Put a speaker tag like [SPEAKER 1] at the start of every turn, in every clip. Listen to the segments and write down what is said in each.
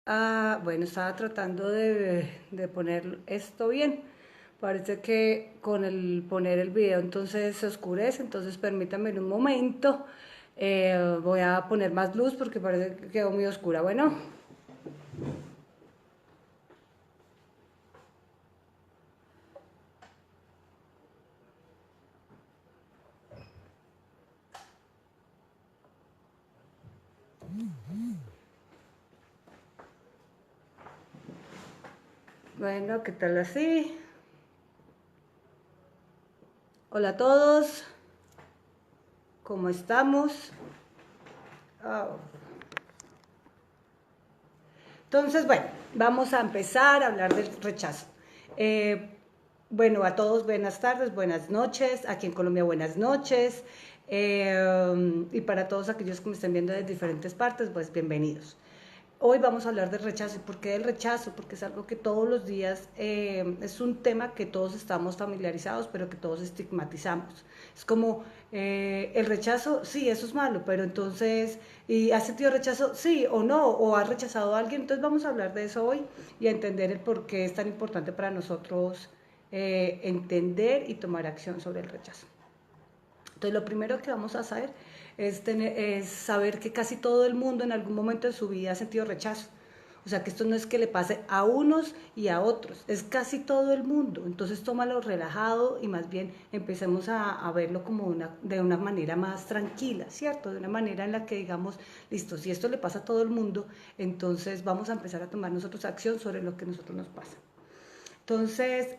[SPEAKER 1] Bueno, estaba tratando de poner esto bien. Parece que con el poner el video entonces se oscurece, entonces permítanme en un momento. Voy a poner más luz porque parece que quedó muy oscura. Bueno, ¿qué tal así? Hola a todos, ¿cómo estamos? Ah, Entonces, bueno, vamos a empezar a hablar del rechazo. Eh, bueno, a todos buenas tardes, buenas noches. Aquí en Colombia buenas noches. Y para todos aquellos que me estén viendo de diferentes partes, pues bienvenidos. Hoy vamos a hablar del rechazo. ¿Y por qué del rechazo? Porque es algo que todos los días, es un tema que todos estamos familiarizados, pero que todos estigmatizamos. Es como el rechazo, sí, eso es malo, pero entonces, ¿y has sentido rechazo? Sí o no, o has rechazado a alguien. Entonces vamos a hablar de eso hoy y a entender el por qué es tan importante para nosotros entender y tomar acción sobre el rechazo. Entonces, lo primero que vamos a hacer es saber que casi todo el mundo en algún momento de su vida ha sentido rechazo. O sea, que esto no es que le pase a unos y a otros, es casi todo el mundo. Entonces, tómalo relajado y más bien empecemos a verlo como de una manera más tranquila, ¿cierto? De una manera en la que digamos, listo, si esto le pasa a todo el mundo, entonces vamos a empezar a tomar nosotros acción sobre lo que a nosotros nos pasa. Entonces,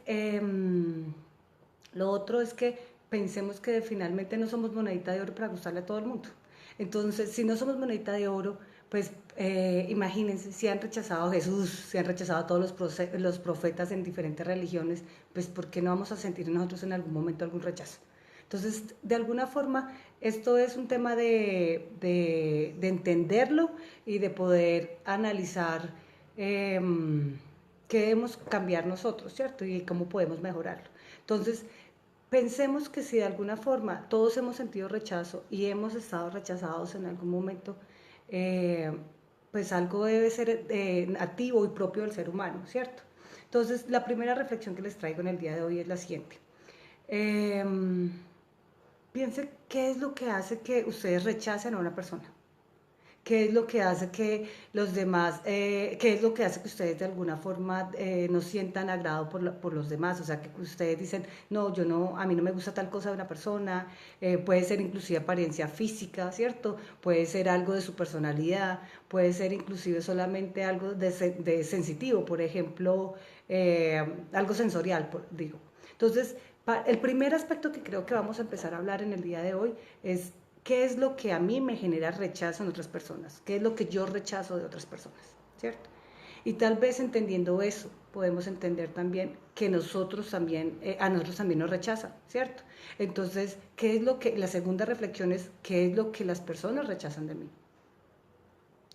[SPEAKER 1] lo otro es que pensemos que finalmente no somos monedita de oro para gustarle a todo el mundo. Entonces, si no somos monedita de oro, pues imagínense, si han rechazado a Jesús, si han rechazado a todos los profetas en diferentes religiones, pues ¿por qué no vamos a sentir nosotros en algún momento algún rechazo? Entonces, de alguna forma, esto es un tema de entenderlo y de poder analizar eh, qué debemos cambiar nosotros, ¿cierto? Y cómo podemos mejorarlo. Entonces, pensemos que si de alguna forma todos hemos sentido rechazo y hemos estado rechazados en algún momento, eh, pues algo debe ser nativo y propio del ser humano, ¿cierto? Entonces, la primera reflexión que les traigo en el día de hoy es la siguiente. Eh, Piense qué es lo que hace que ustedes rechacen a una persona. ¿Qué es lo que hace que los demás, qué es lo que hace que ustedes de alguna forma no sientan agrado por los demás? O sea, que ustedes dicen, no, yo no, a mí no me gusta tal cosa de una persona, puede ser inclusive apariencia física, ¿cierto? Puede ser algo de su personalidad, puede ser inclusive solamente algo de sensitivo, por ejemplo, algo sensorial, digo. Entonces, el primer aspecto que creo que vamos a empezar a hablar en el día de hoy es qué es lo que a mí me genera rechazo en otras personas, qué es lo que yo rechazo de otras personas, ¿cierto? Y tal vez entendiendo eso, podemos entender también que nosotros también, a nosotros también nos rechazan, ¿cierto? Entonces, ¿qué es lo que, la segunda reflexión es, qué es lo que las personas rechazan de mí?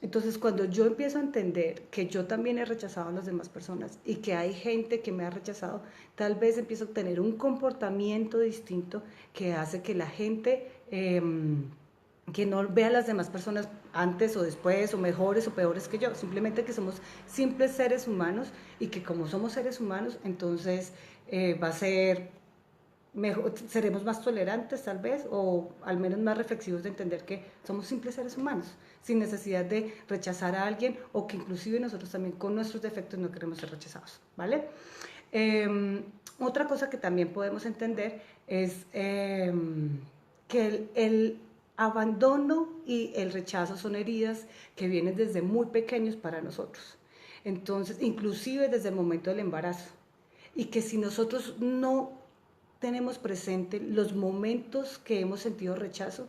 [SPEAKER 1] Entonces, cuando yo empiezo a entender que yo también he rechazado a las demás personas y que hay gente que me ha rechazado, tal vez empiezo a tener un comportamiento distinto que hace que la gente que no vea a las demás personas antes o después o mejores o peores que yo, simplemente que somos simples seres humanos y que como somos seres humanos, entonces va a ser mejor, seremos más tolerantes tal vez o al menos más reflexivos de entender que somos simples seres humanos sin necesidad de rechazar a alguien o que inclusive nosotros también con nuestros defectos no queremos ser rechazados, ¿vale? Otra cosa que también podemos entender es que el abandono y el rechazo son heridas que vienen desde muy pequeños para nosotros. Entonces, inclusive desde el momento del embarazo. Y que si nosotros no tenemos presente los momentos que hemos sentido rechazo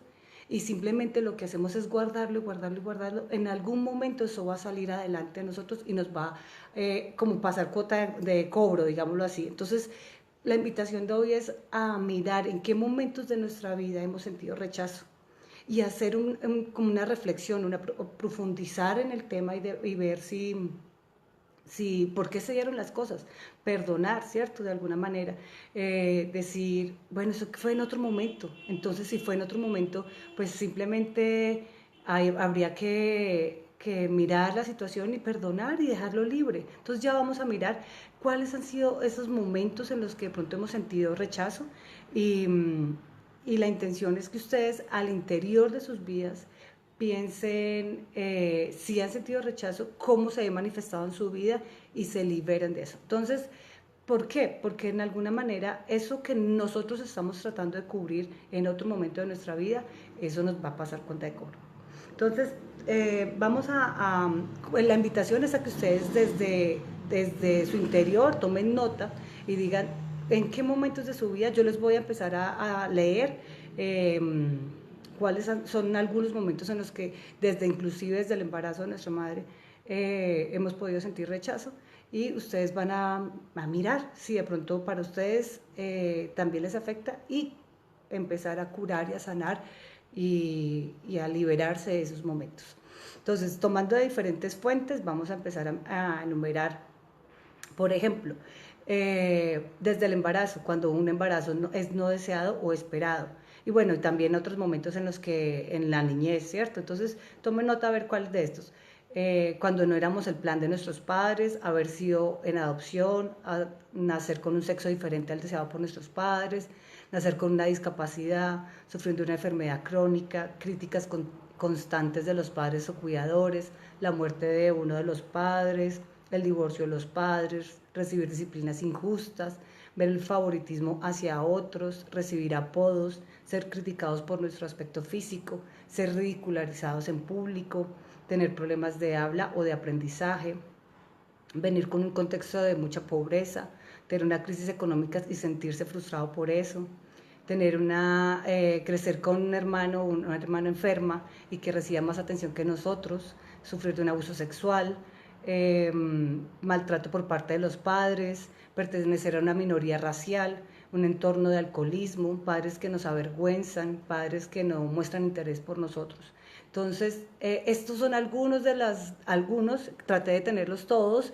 [SPEAKER 1] y simplemente lo que hacemos es guardarlo, guardarlo, guardarlo, en algún momento eso va a salir adelante de nosotros y nos va como pasar cuota de cobro, digámoslo así. Entonces, la invitación de hoy es a mirar en qué momentos de nuestra vida hemos sentido rechazo y hacer como una reflexión, profundizar en el tema y ver si, por qué se dieron las cosas, perdonar, ¿cierto? De alguna manera, decir, bueno, eso fue en otro momento, entonces si fue en otro momento, pues simplemente habría que que mirar la situación y perdonar y dejarlo libre. Entonces ya vamos a mirar cuáles han sido esos momentos en los que de pronto hemos sentido rechazo y, y la intención es que ustedes al interior de sus vidas piensen si han sentido rechazo, cómo se ha manifestado en su vida y se liberen de eso. Entonces, ¿por qué? Porque en alguna manera eso que nosotros estamos tratando de cubrir en otro momento de nuestra vida, eso nos va a pasar cuenta de cobro. Entonces, la invitación es a que ustedes desde su interior tomen nota y digan en qué momentos de su vida yo les voy a empezar a leer. Cuáles son algunos momentos en los que inclusive desde el embarazo de nuestra madre hemos podido sentir rechazo y ustedes van a mirar si de pronto para ustedes también les afecta y empezar a curar y a sanar y a liberarse de esos momentos. Entonces, tomando de diferentes fuentes, vamos a empezar a enumerar, por ejemplo, desde el embarazo, cuando un embarazo es no deseado o esperado. Y bueno, y también otros momentos en los que, en la niñez, ¿cierto? Entonces, tomen nota a ver cuál de estos. Cuando no éramos el plan de nuestros padres, haber sido en adopción, nacer con un sexo diferente al deseado por nuestros padres, nacer con una discapacidad, sufriendo una enfermedad crónica, críticas constantes de los padres o cuidadores, la muerte de uno de los padres, el divorcio de los padres, recibir disciplinas injustas, ver el favoritismo hacia otros, recibir apodos, ser criticados por nuestro aspecto físico, ser ridicularizados en público, tener problemas de habla o de aprendizaje, venir con un contexto de mucha pobreza, tener una crisis económica y sentirse frustrado por eso, crecer con un hermano o una hermana enferma y que reciba más atención que nosotros, sufrir de un abuso sexual, maltrato por parte de los padres, pertenecer a una minoría racial, un entorno de alcoholismo, padres que nos avergüenzan, padres que no muestran interés por nosotros. Entonces, estos son algunos, traté de tenerlos todos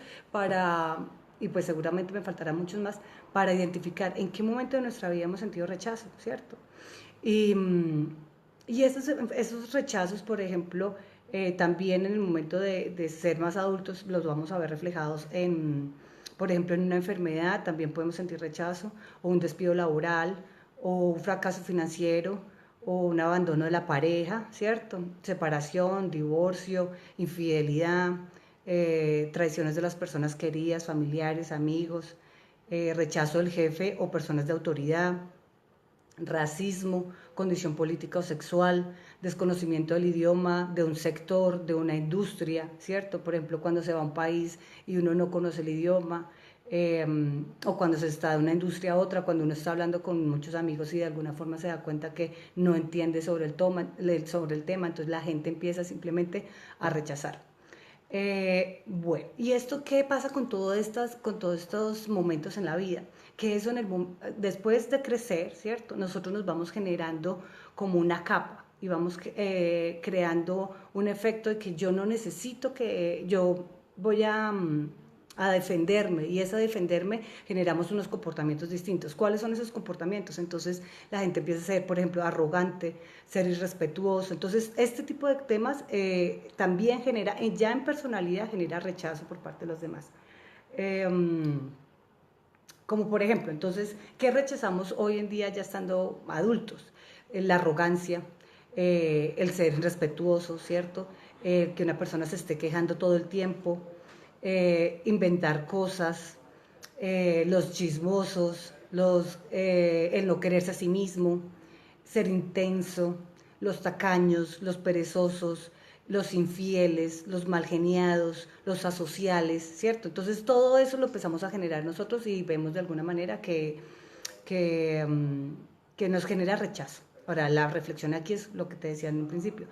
[SPEAKER 1] y pues seguramente me faltarán muchos más, para identificar en qué momento de nuestra vida hemos sentido rechazo, ¿cierto? Y, y esos rechazos, por ejemplo, también en el momento de ser más adultos los vamos a ver reflejados por ejemplo, en una enfermedad también podemos sentir rechazo, o un despido laboral, o un fracaso financiero, o un abandono de la pareja, ¿cierto? Separación, divorcio, infidelidad, traiciones de las personas queridas, familiares, amigos, rechazo del jefe o personas de autoridad, racismo, condición política o sexual, desconocimiento del idioma, de un sector, de una industria, ¿cierto? Por ejemplo, cuando se va a un país y uno no conoce el idioma, o cuando se está de una industria a otra, cuando uno está hablando con muchos amigos y de alguna forma se da cuenta que no entiende sobre el tema, entonces la gente empieza simplemente a rechazar. Bueno, ¿y esto qué pasa con todos estos momentos en la vida? Que eso después de crecer, ¿cierto? Nosotros nos vamos generando como una capa y vamos creando un efecto de que yo no necesito que yo voy a defenderme, y esa defenderme generamos unos comportamientos distintos. ¿Cuáles son esos comportamientos? Entonces la gente empieza a ser, por ejemplo, arrogante, ser irrespetuoso. Entonces este tipo de temas también genera, ya en personalidad, genera rechazo por parte de los demás. Como por ejemplo, entonces, ¿qué rechazamos hoy en día ya estando adultos? La arrogancia, el ser irrespetuoso, ¿cierto? Que una persona se esté quejando todo el tiempo, inventar cosas, los chismosos, el no quererse a sí mismo, ser intenso, los tacaños, los perezosos, los infieles, los malgeniados, los asociales, ¿cierto? Entonces todo eso lo empezamos a generar nosotros y vemos de alguna manera que, que nos genera rechazo. Ahora, la reflexión aquí es lo que te decía en un principio.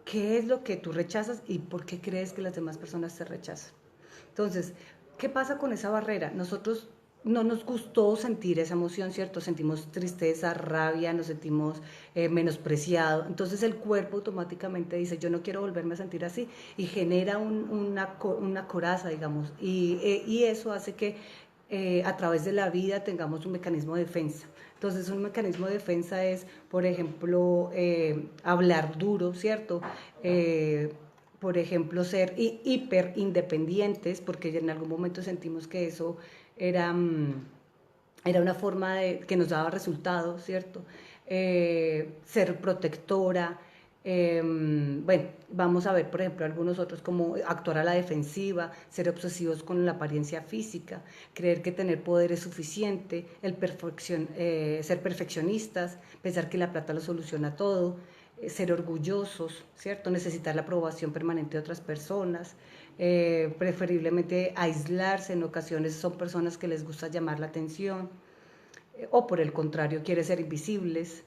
[SPEAKER 1] ¿Qué es lo que tú rechazas y por qué crees que las demás personas te rechazan? Entonces, ¿qué pasa con esa barrera? Nosotros no nos gustó sentir esa emoción, ¿cierto? Sentimos tristeza, rabia, nos sentimos menospreciados. Entonces el cuerpo automáticamente dice, yo no quiero volverme a sentir así, y genera una coraza, digamos. Y eso hace que a través de la vida tengamos un mecanismo de defensa. Entonces un mecanismo de defensa es, por ejemplo, hablar duro, ¿cierto? por ejemplo, ser hiper independientes, porque en algún momento sentimos que eso era, era una forma de, que nos daba resultados, ¿cierto? Ser protectora. Bueno, vamos a ver, por ejemplo, algunos otros como actuar a la defensiva, ser obsesivos con la apariencia física, creer que tener poder es suficiente, ser perfeccionistas, pensar que la plata lo soluciona todo, ser orgullosos, ¿cierto? Necesitar la aprobación permanente de otras personas, preferiblemente aislarse, en ocasiones son personas que les gusta llamar la atención, o por el contrario, quiere ser invisibles,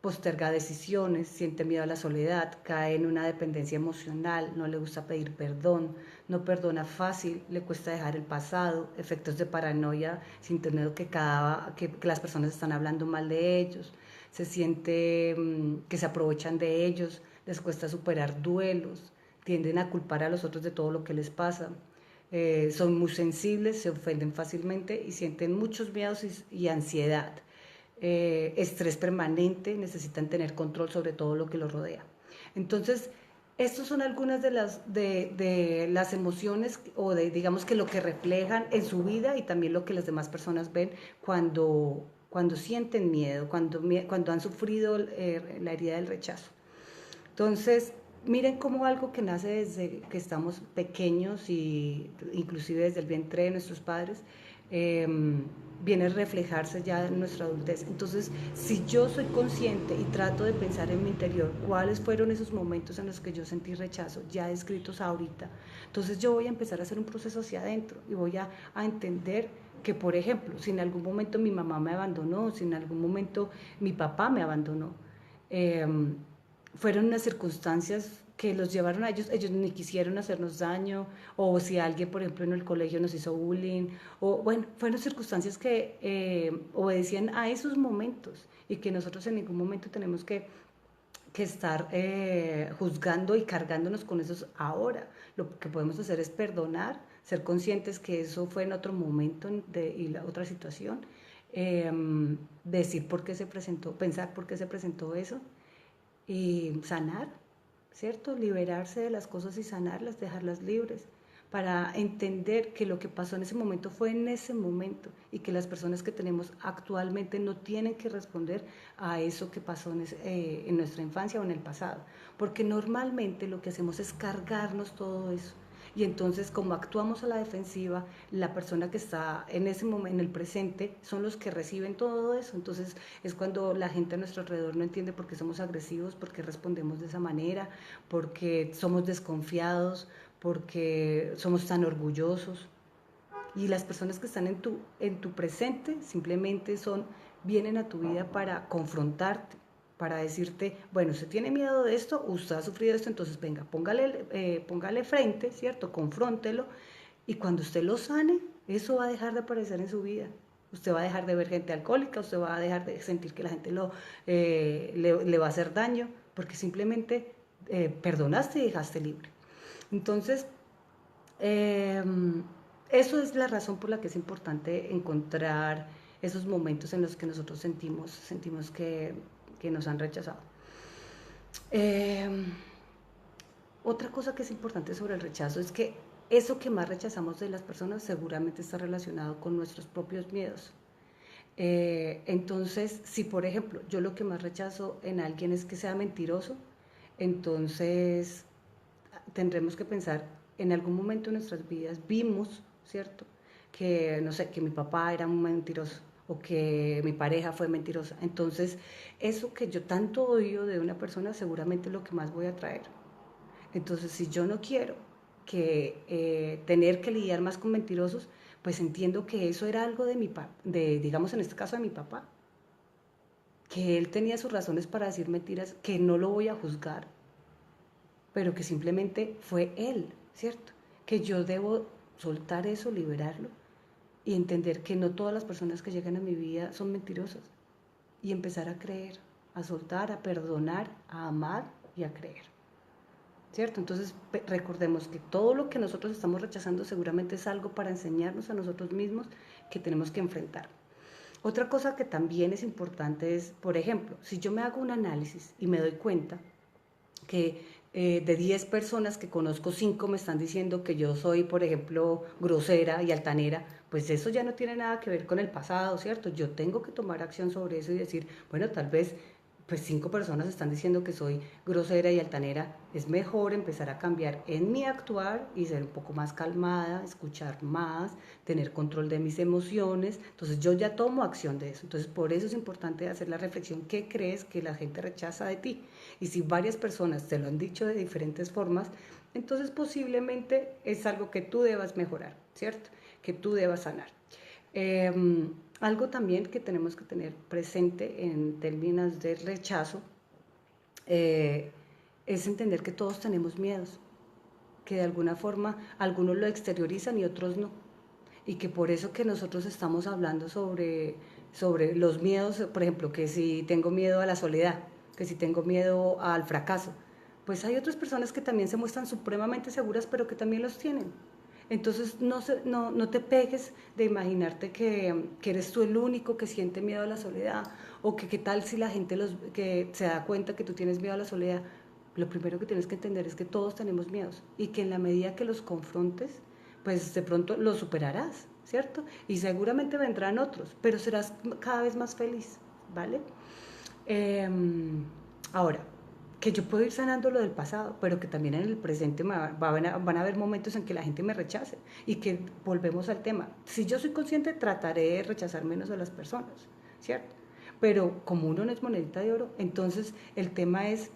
[SPEAKER 1] posterga decisiones, siente miedo a la soledad, cae en una dependencia emocional, no le gusta pedir perdón, no perdona fácil, le cuesta dejar el pasado, efectos de paranoia, sintiendo que las personas están hablando mal de ellos, se siente que se aprovechan de ellos, les cuesta superar duelos, tienden a culpar a los otros de todo lo que les pasa. Son muy sensibles, se ofenden fácilmente y sienten muchos miedos y ansiedad. Estrés permanente, necesitan tener control sobre todo lo que los rodea. Entonces, estas son algunas de las emociones o de, digamos que lo que reflejan en su vida y también lo que las demás personas ven cuando sienten miedo, cuando han sufrido la herida del rechazo. Entonces, miren cómo algo que nace desde que estamos pequeños y inclusive desde el vientre de nuestros padres, eh, viene a reflejarse ya en nuestra adultez. Entonces, si yo soy consciente y trato de pensar en mi interior cuáles fueron esos momentos en los que yo sentí rechazo, ya descritos ahorita, entonces yo voy a empezar a hacer un proceso hacia adentro y voy a entender que, por ejemplo, si en algún momento mi mamá me abandonó, si en algún momento mi papá me abandonó, eh, fueron unas circunstancias que los llevaron a ellos ni quisieron hacernos daño, o si alguien, por ejemplo, en el colegio nos hizo bullying, o bueno, fueron circunstancias que obedecían a esos momentos y que nosotros en ningún momento tenemos que estar juzgando y cargándonos con esos ahora. Lo que podemos hacer es perdonar, ser conscientes que eso fue en otro momento y la otra situación, eh, decir por qué se presentó, pensar por qué se presentó eso y sanar, ¿cierto? Liberarse de las cosas y sanarlas, dejarlas libres, para entender que lo que pasó en ese momento fue en ese momento y que las personas que tenemos actualmente no tienen que responder a eso que pasó en nuestra infancia o en el pasado, porque normalmente lo que hacemos es cargarnos todo eso. Y entonces, como actuamos a la defensiva, la persona que está en ese momento, en el presente, son los que reciben todo eso. Entonces, es cuando la gente a nuestro alrededor no entiende por qué somos agresivos, por qué respondemos de esa manera, porque somos desconfiados, porque somos tan orgullosos. Y las personas que están en tu presente simplemente vienen a tu vida para confrontarte, para decirte, bueno, usted tiene miedo de esto, usted ha sufrido esto, entonces venga, póngale frente, ¿cierto? Confróntelo, y cuando usted lo sane, eso va a dejar de aparecer en su vida. Usted va a dejar de ver gente alcohólica, usted va a dejar de sentir que la gente le va a hacer daño, porque simplemente perdonaste y dejaste libre. Entonces, eh, eso es la razón por la que es importante encontrar esos momentos en los que nosotros sentimos que nos han rechazado. Eh, Otra cosa que es importante sobre el rechazo es que eso que más rechazamos de las personas seguramente está relacionado con nuestros propios miedos. Entonces, si por ejemplo yo lo que más rechazo en alguien es que sea mentiroso, entonces tendremos que pensar, en algún momento de nuestras vidas vimos, ¿cierto? Que, no sé, que mi papá era un mentiroso o que mi pareja fue mentirosa. Entonces, eso que yo tanto odio de una persona seguramente es lo que más voy a traer. Entonces, si yo no quiero tener que lidiar más con mentirosos, pues entiendo que eso era algo digamos en este caso de mi papá, que él tenía sus razones para decir mentiras, que no lo voy a juzgar, pero que simplemente fue él, ¿cierto? Que yo debo soltar eso, liberarlo y entender que no todas las personas que llegan a mi vida son mentirosas y empezar a creer, a soltar, a perdonar, a amar y a creer. ¿Cierto? Entonces recordemos que todo lo que nosotros estamos rechazando seguramente es algo para enseñarnos a nosotros mismos que tenemos que enfrentar. Otra cosa que también es importante es, por ejemplo, si yo me hago un análisis y me doy cuenta que de 10 personas que conozco, 5 me están diciendo que yo soy, por ejemplo, grosera y altanera, pues eso ya no tiene nada que ver con el pasado, ¿cierto? Yo tengo que tomar acción sobre eso y decir, bueno, tal vez pues 5 personas están diciendo que soy grosera y altanera, es mejor empezar a cambiar en mi actuar y ser un poco más calmada, escuchar más, tener control de mis emociones. Entonces yo ya tomo acción de eso. Entonces por eso es importante hacer la reflexión, ¿qué crees que la gente rechaza de ti? Y si varias personas te lo han dicho de diferentes formas, entonces posiblemente es algo que tú debas mejorar, ¿cierto? Que tú debas sanar. Eh, Algo también que tenemos que tener presente en términos de rechazo eh, es entender que todos tenemos miedos, que de alguna forma algunos lo exteriorizan y otros no. Y que por eso que nosotros estamos hablando sobre los miedos, por ejemplo, que si tengo miedo a la soledad, que si tengo miedo al fracaso, pues hay otras personas que también se muestran supremamente seguras, pero que también los tienen. Entonces no te pegues de imaginarte que eres tú el único que siente miedo a la soledad, o que qué tal si la gente que se da cuenta que tú tienes miedo a la soledad. Lo primero que tienes que entender es que todos tenemos miedos y que en la medida que los confrontes, pues de pronto los superarás, ¿cierto? Y seguramente vendrán otros, pero serás cada vez más feliz, ¿vale? Eh, Ahora, que yo puedo ir sanando lo del pasado, pero que también en el presente van a haber momentos en que la gente me rechace y que volvemos al tema. Si yo soy consciente, trataré de rechazar menos a las personas, ¿cierto? Pero como uno no es monedita de oro, entonces el tema es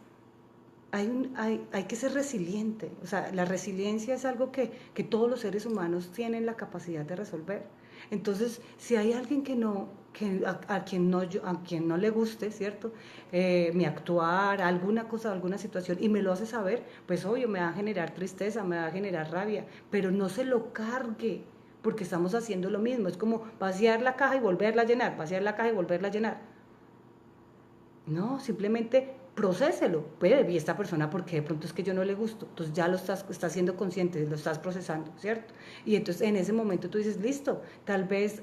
[SPEAKER 1] hay que ser resiliente. O sea, la resiliencia es algo que todos los seres humanos tienen la capacidad de resolver. Entonces, si hay alguien a quien no le guste, ¿cierto? Mi actuar, alguna cosa, alguna situación, y me lo hace saber, pues obvio, me va a generar tristeza, me va a generar rabia, pero no se lo cargue, porque estamos haciendo lo mismo. Es como vaciar la caja y volverla a llenar, vaciar la caja y volverla a llenar. No, simplemente procéselo. Puede, y esta persona, porque de pronto es que yo no le gusto. Entonces ya estás siendo consciente, lo estás procesando, ¿cierto? Y entonces en ese momento tú dices, listo, tal vez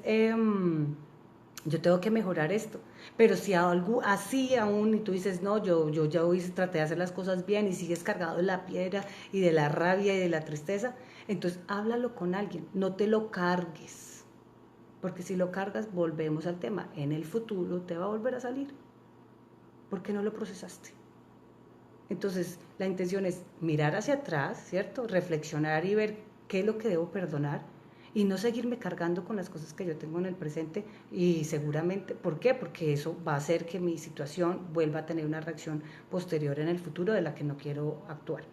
[SPEAKER 1] yo tengo que mejorar esto. Pero si algo así aún y tú dices, no, yo ya hoy traté de hacer las cosas bien y sigues cargado de la piedra y de la rabia y de la tristeza, entonces háblalo con alguien, no te lo cargues. Porque si lo cargas, volvemos al tema. En el futuro te va a volver a salir. ¿Por qué no lo procesaste? Entonces, la intención es mirar hacia atrás, ¿cierto? Reflexionar y ver qué es lo que debo perdonar y no seguirme cargando con las cosas que yo tengo en el presente y seguramente, ¿por qué? Porque eso va a hacer que mi situación vuelva a tener una reacción posterior en el futuro de la que no quiero actuar.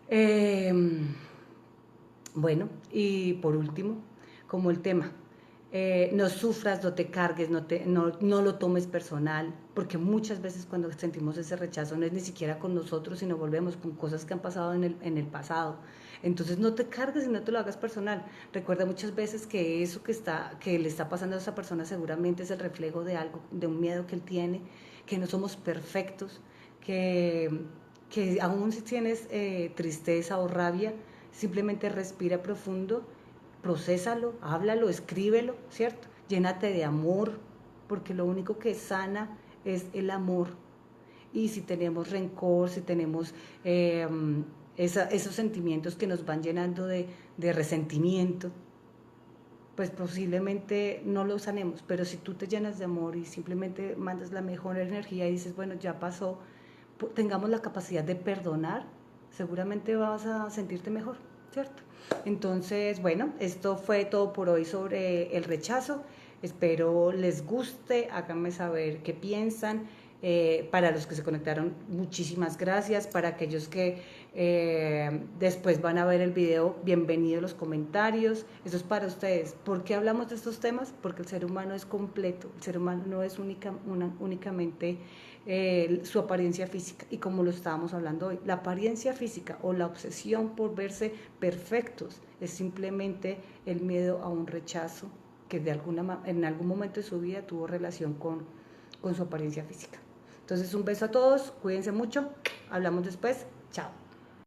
[SPEAKER 1] Eh, bueno, y por último, como el tema, no sufras, no te cargues, no lo tomes personal, porque muchas veces cuando sentimos ese rechazo no es ni siquiera con nosotros, sino volvemos con cosas que han pasado en el pasado. Entonces no te cargues y no te lo hagas personal. Recuerda muchas veces que eso que le está pasando a esa persona seguramente es el reflejo de algo, de un miedo que él tiene, que no somos perfectos, que, que aún si tienes tristeza o rabia, simplemente respira profundo, procésalo, háblalo, escríbelo, ¿cierto? Llénate de amor, porque lo único que sana es el amor. Y si tenemos rencor, si tenemos esos sentimientos que nos van llenando de resentimiento, pues posiblemente no lo sanemos. Pero si tú te llenas de amor y simplemente mandas la mejor energía y dices, bueno, ya pasó, tengamos la capacidad de perdonar, seguramente vas a sentirte mejor, ¿cierto? Entonces, bueno, esto fue todo por hoy sobre el rechazo. Espero les guste, háganme saber qué piensan. Para los que se conectaron, muchísimas gracias. Para aquellos que después van a ver el video, bienvenidos los comentarios. Eso es para ustedes. ¿Por qué hablamos de estos temas? Porque el ser humano es completo. El ser humano no es únicamente su apariencia física. Y como lo estábamos hablando hoy, la apariencia física o la obsesión por verse perfectos es simplemente el miedo a un rechazo que en algún momento de su vida tuvo relación con su apariencia física. Entonces, un beso a todos, cuídense mucho, hablamos después, chao.